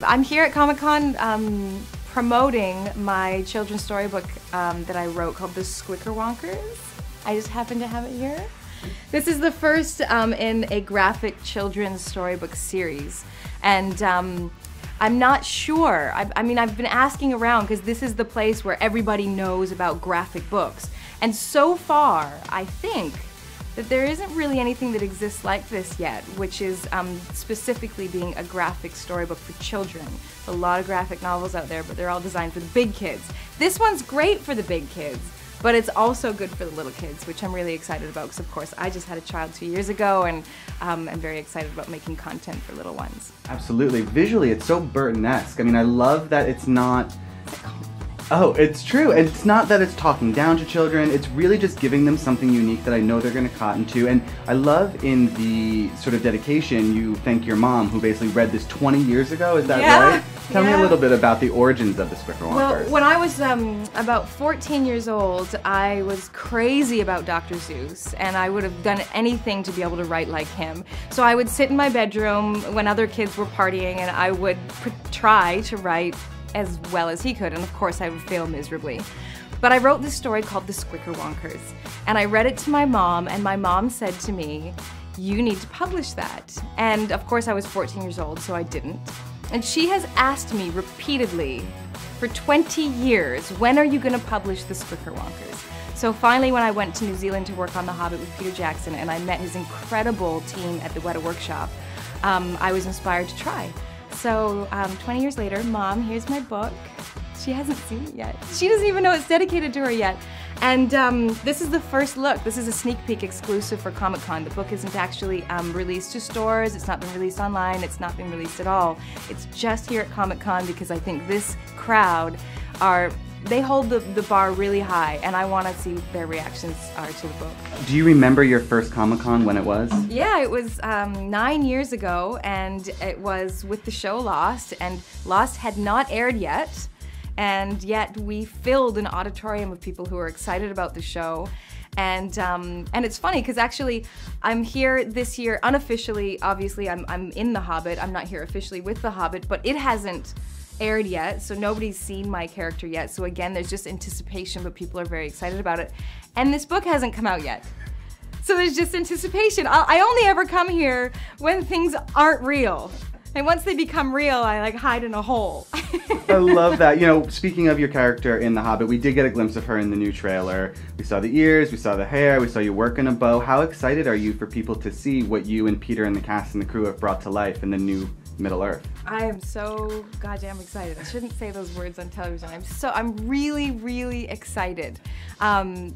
I'm here at Comic-Con promoting my children's storybook that I wrote called The Squickerwonkers. I just happen to have it here. This is the first in a graphic children's storybook series. And I'm not sure. I mean, I've been asking around because this is the place where everybody knows about graphic books. And so far, I think that there isn't really anything that exists like this yet, which is specifically being a graphic storybook for children. A lot of graphic novels out there, but they're all designed for the big kids. This one's great for the big kids, but it's also good for the little kids, which I'm really excited about because, of course, I just had a child 2 years ago, and I'm very excited about making content for little ones. Absolutely. Visually, it's so Burton-esque. I mean, I love that it's not... Oh, it's true. And it's not that it's talking down to children. It's really just giving them something unique that I know they're going to cotton to. And I love in the sort of dedication, you thank your mom, who basically read this 20 years ago. Is that right? Tell me a little bit about the origins of the Squickerwonkers. Well, when I was about 14 years old, I was crazy about Dr. Seuss, and I would have done anything to be able to write like him. So I would sit in my bedroom when other kids were partying, and I would try to write as well as he could, and of course I would fail miserably. But I wrote this story called The Squickerwonkers, and I read it to my mom, and my mom said to me, "You need to publish that." And of course I was 14 years old, so I didn't. And she has asked me repeatedly for 20 years, when are you going to publish The Squickerwonkers? So finally, when I went to New Zealand to work on The Hobbit with Peter Jackson, and I met his incredible team at the Weta Workshop, I was inspired to try. So 20 years later, Mom, here's my book. She hasn't seen it yet. She doesn't even know it's dedicated to her yet. And this is the first look. This is a sneak peek exclusive for Comic-Con. The book isn't actually released to stores. It's not been released online. It's not been released at all. It's just here at Comic-Con because I think this crowd they hold the bar really high, and I want to see what their reactions are to the book. Do you remember your first Comic-Con, when it was? Yeah, it was 9 years ago, and it was with the show Lost, and Lost had not aired yet, and yet we filled an auditorium of people who were excited about the show. And it's funny because actually I'm here this year unofficially. Obviously I'm in The Hobbit. I'm not here officially with The Hobbit, but it hasn't aired yet, so nobody's seen my character yet. So again, there's just anticipation, but people are very excited about it. And this book hasn't come out yet. So there's just anticipation. I only ever come here when things aren't real. And once they become real, I like hide in a hole. I love that. You know, speaking of your character in The Hobbit, we did get a glimpse of her in the new trailer. We saw the ears, we saw the hair, we saw you working a bow. How excited are you for people to see what you and Peter and the cast and the crew have brought to life in the new Middle-earth? I am so goddamn excited. I shouldn't say those words on television. I'm really, really excited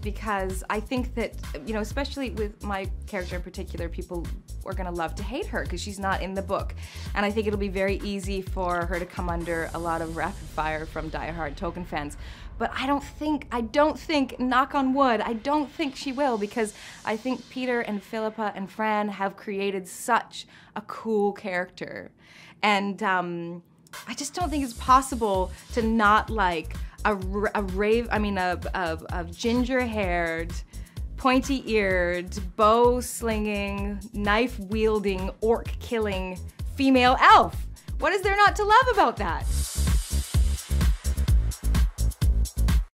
because I think that, you know, especially with my character in particular, people are gonna love to hate her because she's not in the book. And I think it'll be very easy for her to come under a lot of rapid fire from diehard Tolkien fans. But I don't think, knock on wood, I don't think she will, because I think Peter and Philippa and Fran have created such a cool character. And I just don't think it's possible to not like a ginger-haired, pointy-eared, bow-slinging, knife-wielding, orc-killing female elf. What is there not to love about that?